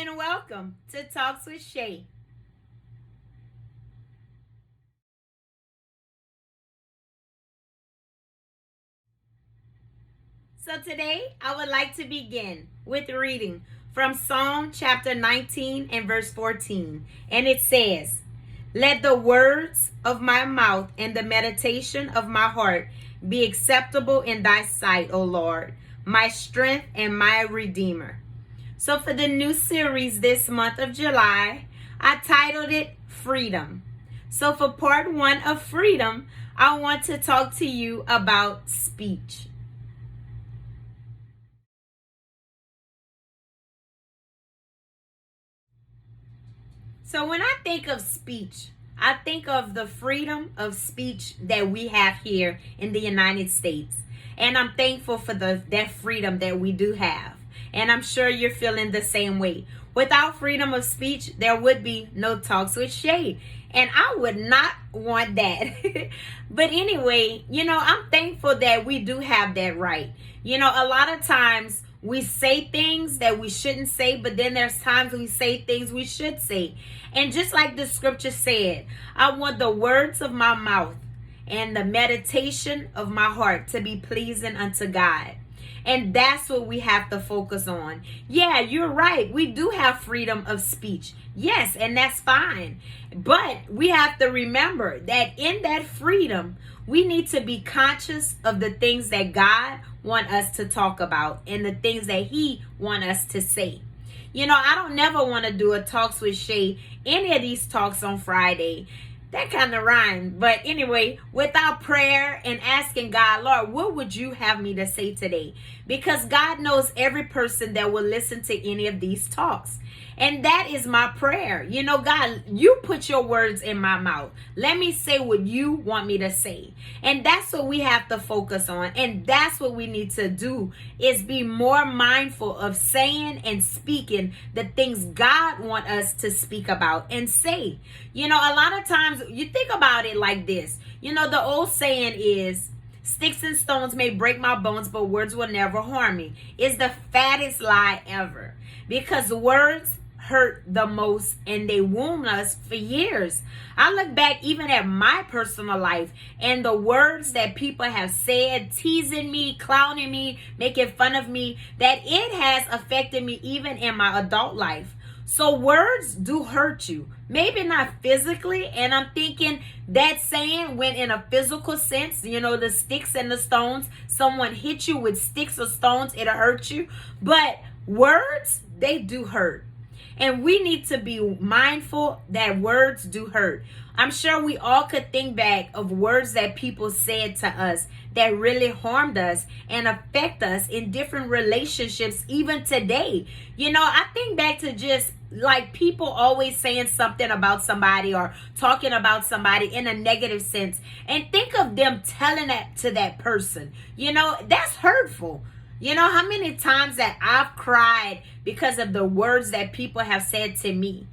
and welcome to Talks with Shay. So today I would like to begin with reading from Psalm chapter 19 and verse 14. And it says, "Let the words of my mouth and the meditation of my heart be acceptable in thy sight, O Lord, my strength and my redeemer." So for the new series this month of July, I titled it Freedom. So for part one of Freedom, I want to talk to you about speech. So when I think of speech, I think of the freedom of speech that we have here in the United States. And I'm thankful for that freedom that we do have. And I'm sure you're feeling the same way. Without freedom of speech, there would be no Talks with Shay. And I would not want that. But anyway, I'm thankful that we do have that right. A lot of times we say things that we shouldn't say, but then there's times we say things we should say. And just like the scripture said, I want the words of my mouth and the meditation of my heart to be pleasing unto God. And that's what we have to focus on. Yeah, you're right. We do have freedom of speech. Yes, and that's fine. But we have to remember that in that freedom, we need to be conscious of the things that God wants us to talk about and the things that He wants us to say. I don't never want to do a Talks with Shay, any of these talks on Friday. That kind of rhymed. But anyway, without prayer and asking God, Lord, what would you have me to say today? Because God knows every person that will listen to any of these talks. And that is my prayer. God, you put your words in my mouth. Let me say what you want me to say. And that's what we have to focus on. And that's what we need to do, is be more mindful of saying and speaking the things God wants us to speak about and say. A lot of times you think about it like this. The old saying is, "Sticks and stones may break my bones, but words will never harm me." It's the fattest lie ever, because words hurt the most and they wound us for years. I look back even at my personal life and the words that people have said, teasing me, clowning me, making fun of me, that it has affected me even in my adult life. So words do hurt you. Maybe not physically. And I'm thinking that saying went in a physical sense, the sticks and the stones. Someone hit you with sticks or stones, it'll hurt you. But words, they do hurt. And we need to be mindful that words do hurt. I'm sure we all could think back of words that people said to us that really harmed us and affect us in different relationships even today. I think back to just like people always saying something about somebody or talking about somebody in a negative sense, and think of them telling that to that person. That's hurtful. How many times that I've cried because of the words that people have said to me.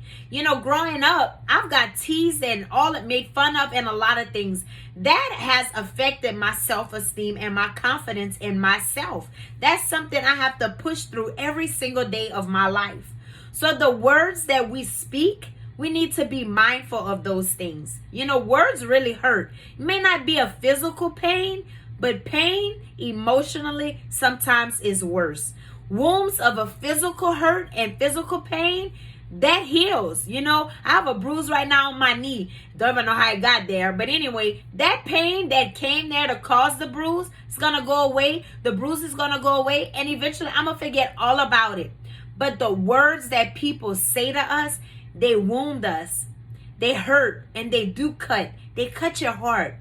Growing up, I've got teased and made fun of and a lot of things. That has affected my self-esteem and my confidence in myself. That's something I have to push through every single day of my life. So the words that we speak, we need to be mindful of those things. Words really hurt. It may not be a physical pain, but pain emotionally sometimes is worse. Wounds of a physical hurt and physical pain, that heals. I have a bruise right now on my knee. Don't even know how it got there. But anyway, that pain that came there to cause the bruise, it's going to go away. The bruise is going to go away. And eventually I'm going to forget all about it. But the words that people say to us, they wound us. They hurt and they do cut. They cut your heart.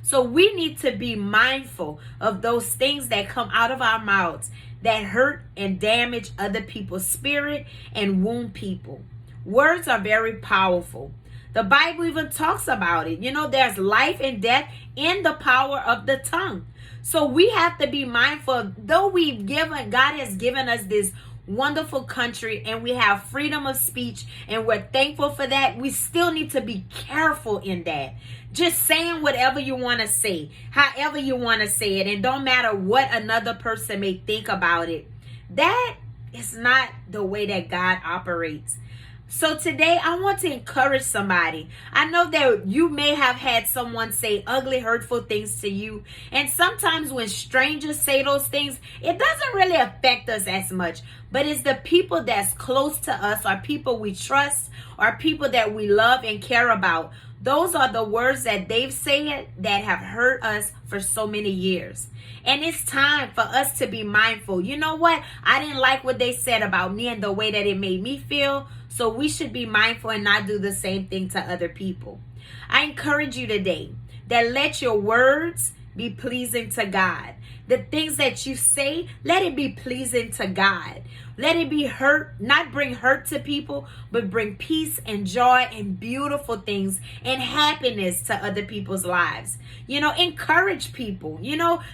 So we need to be mindful of those things that come out of our mouths that hurt and damage other people's spirit and wound people. Words are very powerful. The Bible even talks about it. There's life and death in the power of the tongue. So we have to be mindful. Though God has given us this wonderful country and we have freedom of speech and we're thankful for that, we still need to be careful in that. Just saying whatever you want to say, however you want to say it, and don't matter what another person may think about it. That It's not the way that God operates. So today I want to encourage somebody. I know that you may have had someone say ugly, hurtful things to you. And sometimes when strangers say those things, it doesn't really affect us as much. But it's the people that's close to us, or people we trust, or people that we love and care about. Those are the words that they've said that have hurt us for so many years. And it's time for us to be mindful. You know what? I didn't like what they said about me and the way that it made me feel. So we should be mindful and not do the same thing to other people. I encourage you today that let your words be pleasing to God. The things that you say, let it be pleasing to God. Let it be hurt, not bring hurt to people, but bring peace and joy and beautiful things and happiness to other people's lives. Encourage people,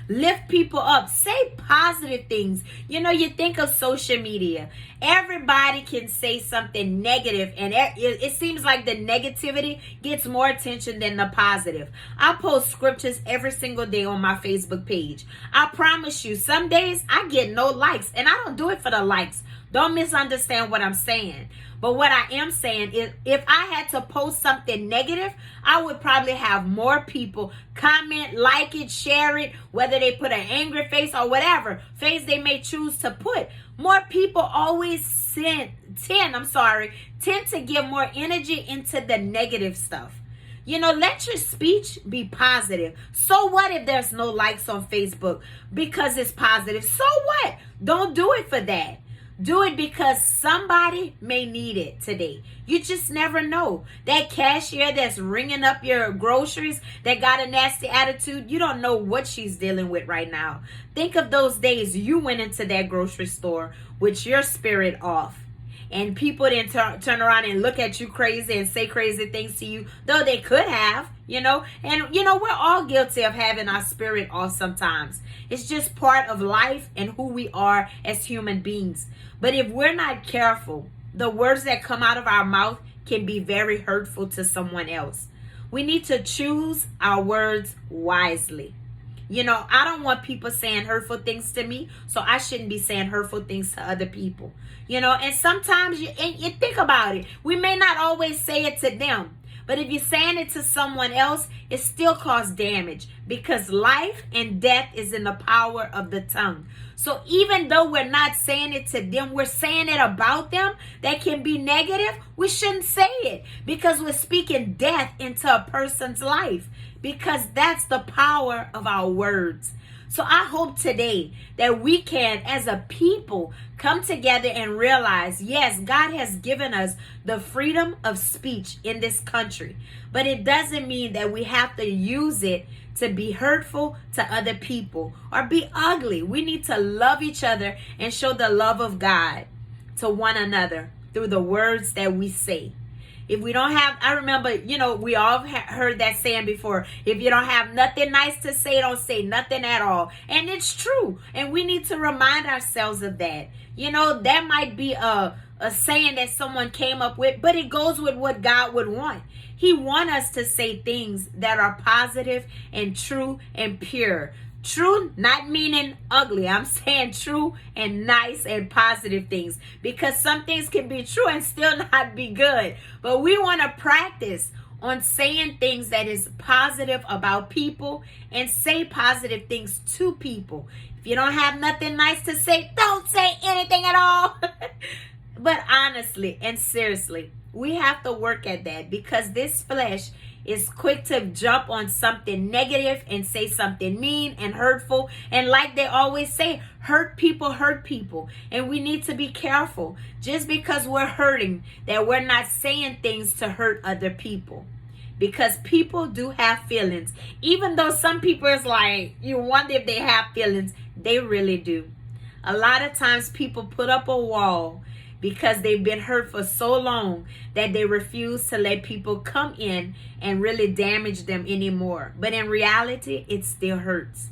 lift people up, say positive things. You think of social media. Everybody can say something negative, and it seems like the negativity gets more attention than the positive. I post scriptures every single day on my Facebook page. I promise you, some days I get no likes, and I don't do it for the likes. Don't misunderstand what I'm saying. But what I am saying is, if I had to post something negative, I would probably have more people comment, like it, share it, whether they put an angry face or whatever face they may choose to put. More people always tend to give more energy into the negative stuff. Let your speech be positive. So what if there's no likes on Facebook because it's positive? So what? Don't do it for that. Do it because somebody may need it today. You just never know. That cashier that's ringing up your groceries that got a nasty attitude, you don't know what she's dealing with right now. Think of those days you went into that grocery store with your spirit off, and people didn't turn around and look at you crazy and say crazy things to you, though they could have, And, we're all guilty of having our spirit off sometimes. It's just part of life and who we are as human beings. But if we're not careful, the words that come out of our mouth can be very hurtful to someone else. We need to choose our words wisely. I don't want people saying hurtful things to me, so I shouldn't be saying hurtful things to other people. And sometimes you think about it. We may not always say it to them, but if you're saying it to someone else, it still causes damage, because life and death is in the power of the tongue. So even though we're not saying it to them, we're saying it about them that can be negative. We shouldn't say it, because we're speaking death into a person's life, because that's the power of our words. So I hope today that we can, as a people, come together and realize, yes, God has given us the freedom of speech in this country, but it doesn't mean that we have to use it to be hurtful to other people or be ugly. We need to love each other and show the love of God to one another through the words that we say. If we don't have, I remember, we all heard that saying before. If you don't have nothing nice to say, don't say nothing at all. And it's true. And we need to remind ourselves of that. That might be a saying that someone came up with, but it goes with what God would want. He wants us to say things that are positive and true and pure. True, not meaning ugly. I'm saying true and nice and positive things, because some things can be true and still not be good. But we want to practice on saying things that is positive about people and say positive things to people. If you don't have nothing nice to say, don't say anything at all. But honestly and seriously, we have to work at that, because this flesh is quick to jump on something negative and say something mean and hurtful. And like they always say, hurt people. And we need to be careful. Just because we're hurting, that we're not saying things to hurt other people. Because people do have feelings. Even though some people is like, you wonder if they have feelings, they really do. A lot of times people put up a wall because they've been hurt for so long that they refuse to let people come in and really damage them anymore. But in reality, it still hurts.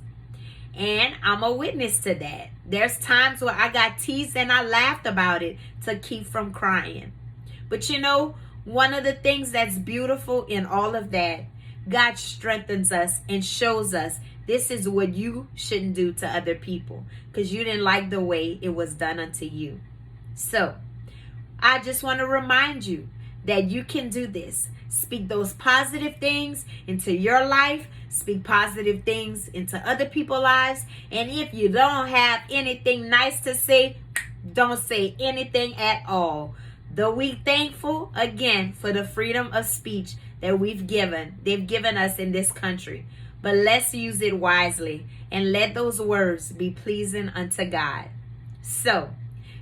And I'm a witness to that. There's times where I got teased and I laughed about it to keep from crying. But one of the things that's beautiful in all of that, God strengthens us and shows us this is what you shouldn't do to other people, because you didn't like the way it was done unto you. So, I just want to remind you that you can do this. Speak those positive things into your life. Speak positive things into other people's lives. And if you don't have anything nice to say, don't say anything at all. Though we thankful again for the freedom of speech that they've given us in this country. But let's use it wisely and let those words be pleasing unto God. So,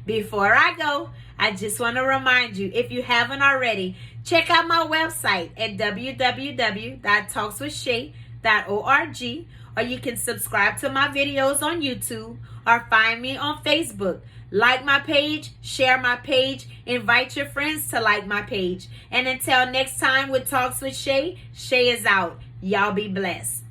before I go, I just want to remind you, if you haven't already, check out my website at www.talkswithshay.org, or you can subscribe to my videos on YouTube or find me on Facebook. Like my page, share my page, invite your friends to like my page. And until next time with Talks with Shay, Shay is out. Y'all be blessed.